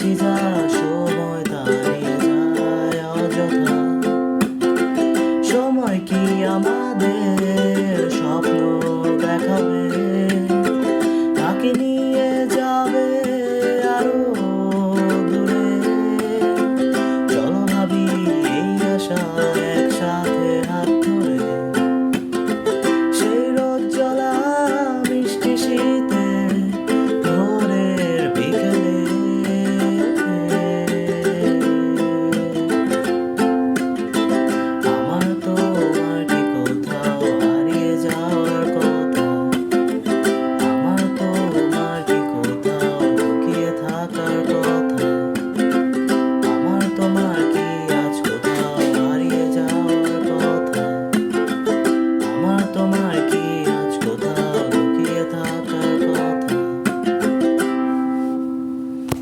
দেখছি যা সময় দাঁড়িয়ে যায় অযথা। সময় কি আমাদের স্বপ্ন দেখাবে, তাকে নিয়ে যাবে আরো দূরে। চলো ভাবি এই আশা একসাথে হাত ধরে, সেই রোদ জ্বলা মিষ্টি শীতে ভোরের বিকেলে। আমার তোমার কি কোথাও হারিয়ে যাওয়ার কথা, আমার তোমার কি কোথাও লুকিয়ে থাকার কথা।